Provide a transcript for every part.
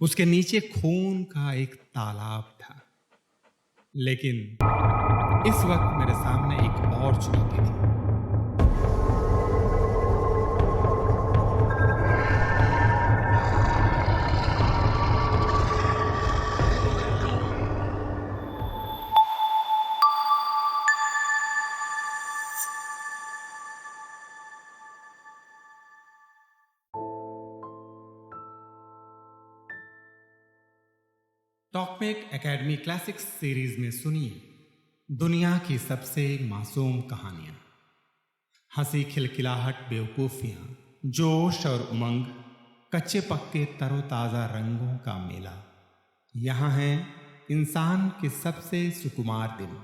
उसके नीचे खून का एक तालाब था। लेकिन इस वक्त मेरे सामने एक और चुनौती थी। टॉकमेक एकेडमी क्लासिक्स सीरीज में सुनिए दुनिया की सबसे मासूम कहानियां, हंसी खिलखिलाहट बेवकूफियां, जोश और उमंग, कच्चे पक्के तरोताजा रंगों का मेला। यहाँ है इंसान के सबसे सुकुमार दिन।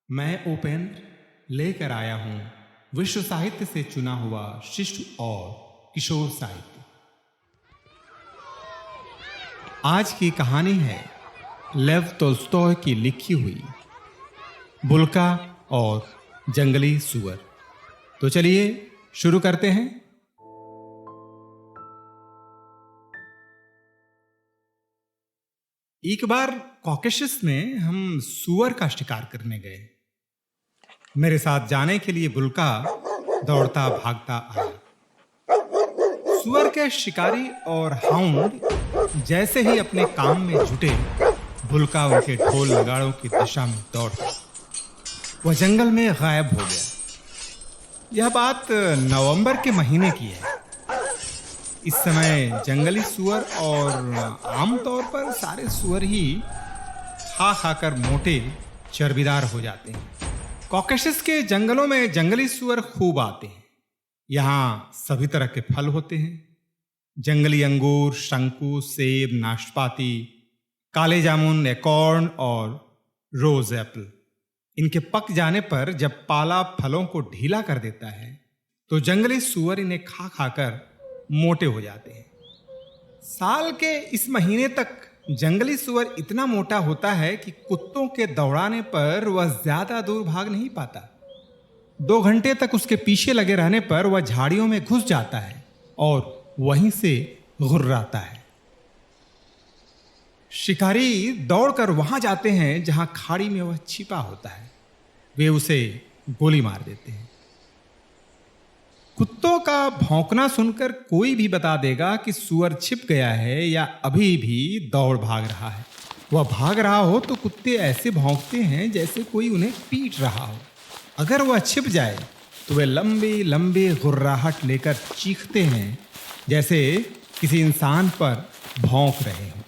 मैं उपेंद्र लेकर आया हूं विश्व साहित्य से चुना हुआ शिशु और किशोर साहित्य। आज की कहानी है लेव तोल्स्टॉय की लिखी हुई बुल्का और जंगली सुअर। तो चलिए शुरू करते हैं। एक बार कॉकेशस में हम सुअर का शिकार करने गए। मेरे साथ जाने के लिए बुल्का दौड़ता भागता आया। सुअर के शिकारी और हाउंड जैसे ही अपने काम में जुटे, बुल्का उनके ढोल नगाड़ों की दिशा में दौड़ गया। वह जंगल में गायब हो गया। यह बात नवंबर के महीने की है। इस समय जंगली सुअर, और आमतौर पर सारे सुअर ही खा खाकर मोटे चर्बीदार हो जाते हैं। कॉकेशस के जंगलों में जंगली सुअर खूब आते हैं। यहाँ सभी तरह के फल होते हैं। जंगली अंगूर, शंकु, सेब, नाशपाती, काले जामुन, एकॉर्न और रोज एप्पल। इनके पक जाने पर जब पाला फलों को ढीला कर देता है तो जंगली सुअर इन्हें खा खाकर मोटे हो जाते हैं। साल के इस महीने तक जंगली सुअर इतना मोटा होता है कि कुत्तों के दौड़ाने पर वह ज्यादा दूर भाग नहीं पाता। 2 घंटे तक उसके पीछे लगे रहने पर वह झाड़ियों में घुस जाता है और वहीं से गुर्राता है। शिकारी दौड़कर वहां जाते हैं जहां खाड़ी में वह छिपा होता है। वे उसे गोली मार देते हैं। कुत्तों का भौंकना सुनकर कोई भी बता देगा कि सुअर छिप गया है या अभी भी दौड़ भाग रहा है। वह भाग रहा हो तो कुत्ते ऐसे भौंकते हैं जैसे कोई उन्हें पीट रहा हो। अगर वह छिप जाए तो वे लंबी लंबी गुर्राहट लेकर चीखते हैं जैसे किसी इंसान पर भौंक रहे हों।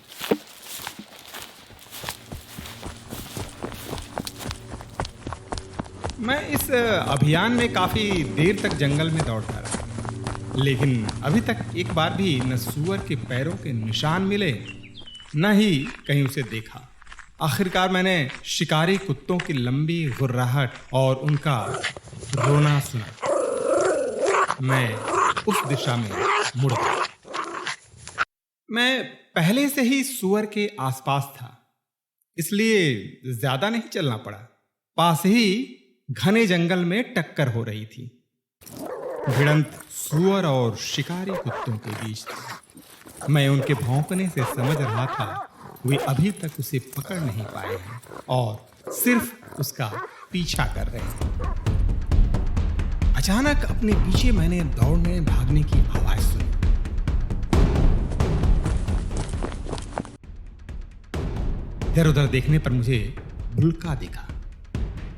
मैं इस अभियान में काफी देर तक जंगल में दौड़ता रहा, लेकिन अभी तक एक बार भी न सुअर के पैरों के निशान मिले, न ही कहीं उसे देखा। आखिरकार मैंने शिकारी कुत्तों की लंबी गुर्राहट और उनका रोना सुना। मैं उस दिशा में मुड़ गया। मैं पहले से ही सुअर के आसपास था, इसलिए ज्यादा नहीं चलना पड़ा। पास ही घने जंगल में टक्कर हो रही थी। भिड़ंत सुअर और शिकारी कुत्तों के बीच थी। मैं उनके भौंकने से समझ रहा था वे अभी तक उसे पकड़ नहीं पाए हैं और सिर्फ उसका पीछा कर रहे हैं। अचानक अपने पीछे मैंने दौड़ने भागने की आवाज सुनी। इधर उधर देखने पर मुझे बुल्का दिखा।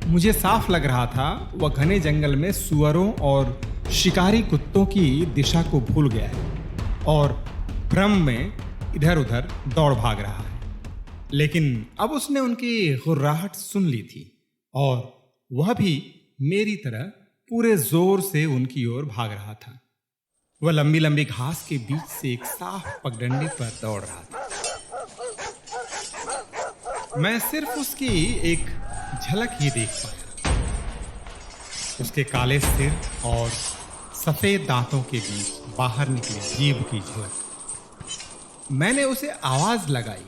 मुझे साफ लग रहा था वह घने जंगल में सुअरों और शिकारी कुत्तों की दिशा को भूल गया है और भ्रम में इधर उधर दौड़ भाग रहा है। लेकिन अब उसने उनकी गुर्राहट सुन ली थी और वह भी मेरी तरह पूरे जोर से उनकी ओर भाग रहा था। वह लंबी लंबी घास के बीच से एक साफ पगडंडी पर दौड़ रहा था। मैं सिर्फ उसकी एक झलक ही देख पाया। उसके काले सिर और सफेद दांतों के बीच बाहर निकली जीभ की झलक। मैंने उसे आवाज लगाई,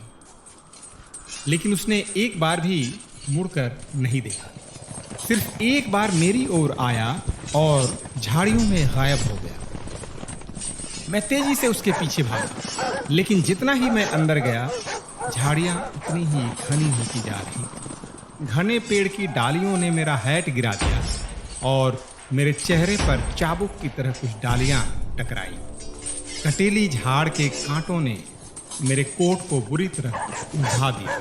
लेकिन उसने एक बार भी मुड़कर नहीं देखा। सिर्फ एक बार मेरी ओर आया और झाड़ियों में गायब हो गया। मैं तेजी से उसके पीछे भागा, लेकिन जितना ही मैं अंदर गया, झाड़ियां उतनी ही घनी होती जा रही थी। घने पेड़ की डालियों ने मेरा हैट गिरा दिया और मेरे चेहरे पर चाबुक की तरह कुछ डालियां टकराई। कटीली झाड़ के कांटों ने मेरे कोट को बुरी तरह उलझा दिया।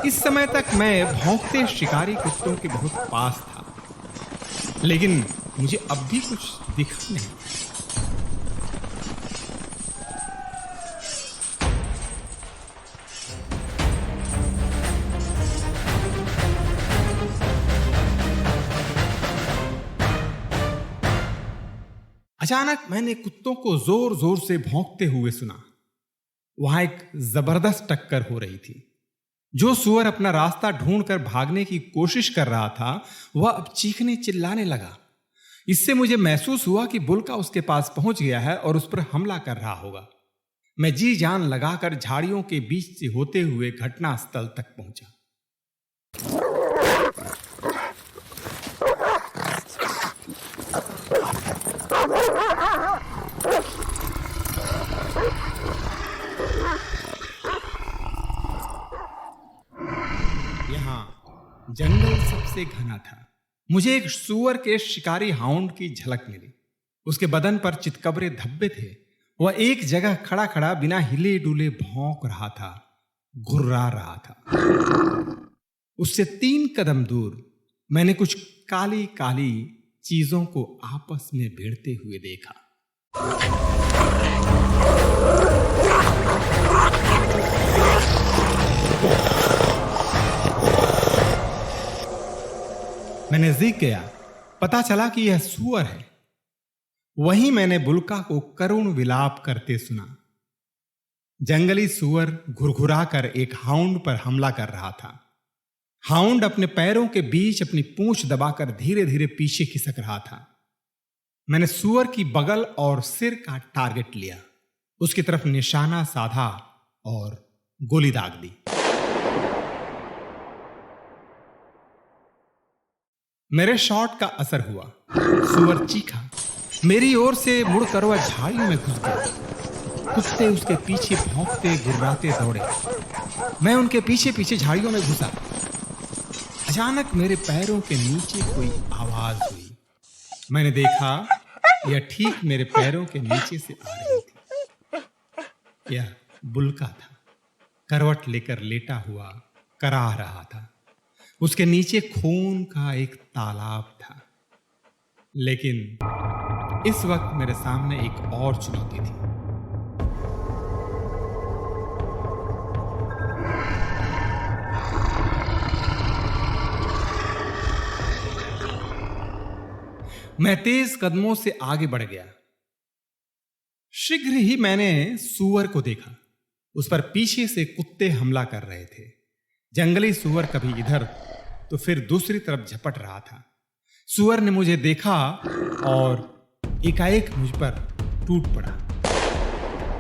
इस समय तक मैं भौंकते शिकारी कुत्तों के बहुत पास था, लेकिन मुझे अब भी कुछ दिखा नहीं। अचानक मैंने कुत्तों को जोर जोर से भौंकते हुए सुना। वहां एक जबरदस्त टक्कर हो रही थी। जो सुअर अपना रास्ता ढूंढकर भागने की कोशिश कर रहा था, वह अब चीखने चिल्लाने लगा। इससे मुझे महसूस हुआ कि बुल्का उसके पास पहुंच गया है और उस पर हमला कर रहा होगा। मैं जी जान लगाकर झाड़ियों के बीच से होते हुए घटनास्थल तक पहुंचा। यहाँ जंगल सबसे घना था। मुझे एक सुअर के शिकारी हाउंड की झलक मिली। उसके बदन पर चितकबरे धब्बे थे। वह एक जगह खड़ा खड़ा बिना हिले डुले भौंक रहा था, घुर्रा रहा था। उससे 3 कदम दूर मैंने कुछ काली काली चीजों को आपस में भिड़ते हुए देखा। मैं नजदीक गया, पता चला कि यह सुअर है। वहीं मैंने बुल्का को करुण विलाप करते सुना। जंगली सुअर घुरघुराकर एक हाउंड पर हमला कर रहा था। हाउंड अपने पैरों के बीच अपनी पूंछ दबाकर धीरे धीरे पीछे खिसक रहा था। मैंने सुअर की बगल और सिर का टारगेट लिया, उसकी तरफ निशाना साधा और गोली दाग दी। मेरे शॉट का असर हुआ। सुअर चीखा, मेरी ओर से मुड़कर वह झाड़ियों में घुस गया। कुत्ते उसके पीछे भौंकते गुर्राते दौड़े। मैं उनके पीछे पीछे झाड़ियों में घुसा। अचानक मेरे पैरों के नीचे कोई आवाज हुई। मैंने देखा, यह ठीक मेरे पैरों के नीचे से आ रही थी। यह बुल्का था। करवट लेकर लेटा हुआ कराह रहा था। उसके नीचे खून का एक तालाब था। लेकिन इस वक्त मेरे सामने एक और चुनौती थी। मैं तेज कदमों से आगे बढ़ गया। शीघ्र ही मैंने सुअर को देखा। उस पर पीछे से कुत्ते हमला कर रहे थे। जंगली सुअर कभी इधर तो फिर दूसरी तरफ झपट रहा था। सुअर ने मुझे देखा और एकाएक मुझ पर टूट पड़ा।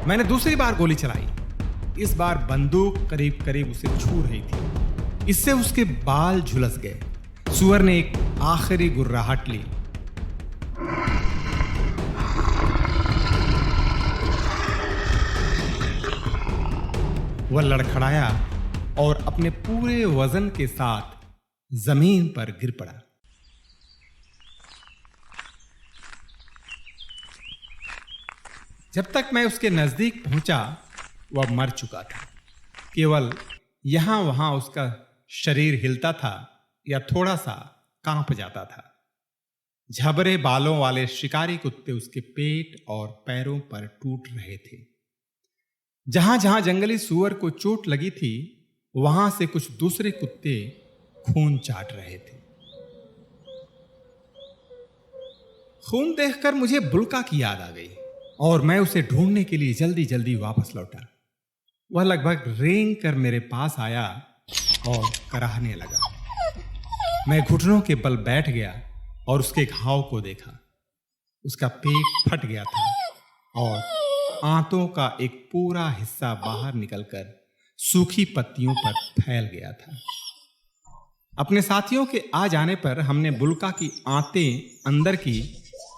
मैंने दूसरी बार गोली चलाई। इस बार बंदूक करीब करीब उसे छू रही थी। इससे उसके बाल झुलस गए। सुअर ने एक आखिरी गुर्राहट ली। वह लड़खड़ाया और अपने पूरे वजन के साथ जमीन पर गिर पड़ा। जब तक मैं उसके नजदीक पहुंचा, वह मर चुका था। केवल यहां वहां उसका शरीर हिलता था या थोड़ा सा कांप जाता था। झबरे बालों वाले शिकारी कुत्ते उसके पेट और पैरों पर टूट रहे थे। जहां जहां जंगली सुअर को चोट लगी थी, वहां से कुछ दूसरे कुत्ते खून चाट रहे थे। खून देखकर मुझे बुल्का की याद आ गई और मैं उसे ढूंढने के लिए जल्दी जल्दी वापस लौटा। वह लगभग रेंग कर मेरे पास आया और कराहने लगा। मैं घुटनों के बल बैठ गया और उसके घाव को देखा। उसका पेट फट गया था और आंतों का एक पूरा हिस्सा बाहर निकलकर सूखी पत्तियों पर फैल गया था। अपने साथियों के आ जाने पर हमने बुल्का की आंतें अंदर की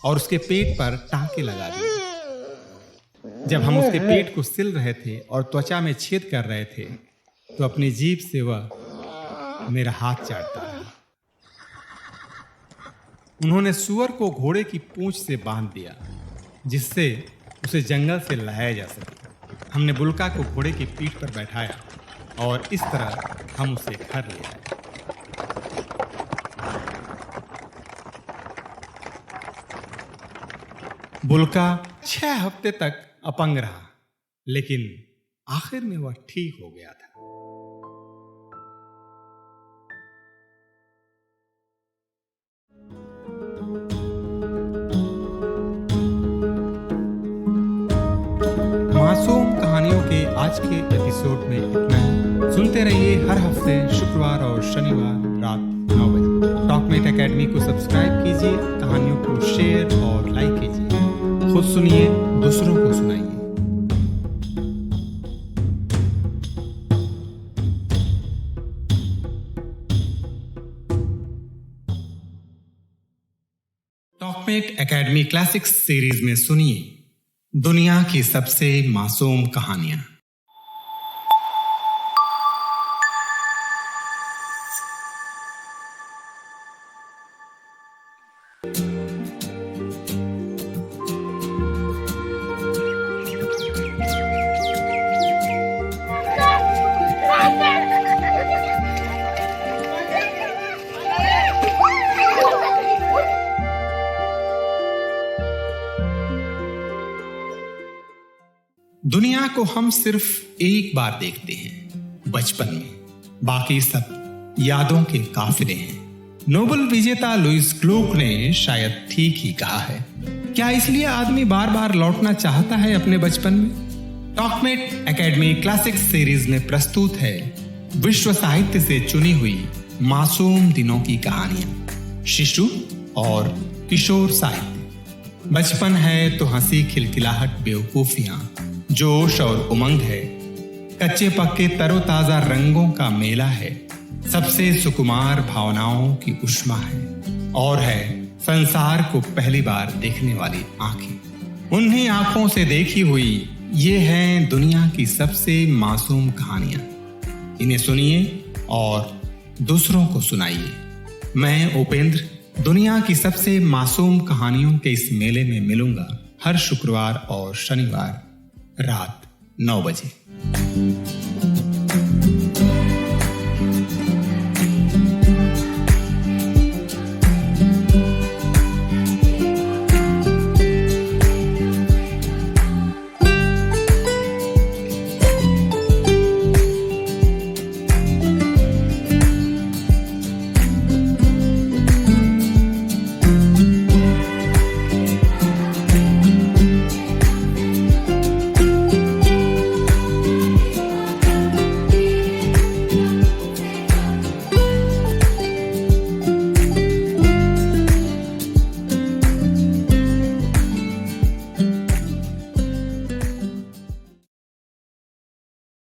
और उसके पेट पर टांके लगा दिए। जब हम उसके पेट को सिल रहे थे और त्वचा में छेद कर रहे थे तो अपनी जीभ से वह मेरा हाथ चाटता रहा। उन्होंने सुअर को घोड़े की पूंछ से बांध दिया जिससे उसे जंगल से लाया जा सके। हमने बुल्का को घोड़े की पीठ पर बैठाया और इस तरह हम उसे घर ले आए। बुल्का 6 हफ्ते तक अपंग रहा, लेकिन आखिर में वह ठीक हो गया था। मासूम कहानियों के आज के एपिसोड में इतना ही। सुनते रहिए हर हफ्ते शुक्रवार और शनिवार रात 9 बजे। टॉकमेट एकेडमी को सब्सक्राइब कीजिए, कहानियों को शेयर और लाइक कीजिए। खुद सुनिए, दूसरों को सुनाइए। टॉकमेट एकेडमी क्लासिक्स सीरीज में सुनिए दुनिया की सबसे मासूम कहानियां। दुनिया को हम सिर्फ एक बार देखते हैं, बचपन में। बाकी सब यादों के काफिले हैं। नोबेल विजेता लुईस क्लूक ने शायद ठीक ही कहा है। क्या इसलिए आदमी बार बार लौटना चाहता है अपने बचपन में? टॉकमेट एकेडमी क्लासिक्स सीरीज में प्रस्तुत है विश्व साहित्य से चुनी हुई मासूम दिनों की कहानियां। शिशु और किशोर साहित्य। बचपन है तो हंसी, खिलखिलाहट, बेवकूफियां, जोश और उमंग है। कच्चे पक्के तरोताजा रंगों का मेला है। सबसे सुकुमार भावनाओं की उष्मा है और है संसार को पहली बार देखने वाली आंखें। उन्हीं आंखों से देखी हुई ये हैं दुनिया की सबसे मासूम कहानियां। इन्हें सुनिए और दूसरों को सुनाइए। मैं उपेंद्र दुनिया की सबसे मासूम कहानियों के इस मेले में मिलूंगा हर शुक्रवार और शनिवार रात 9 बजे।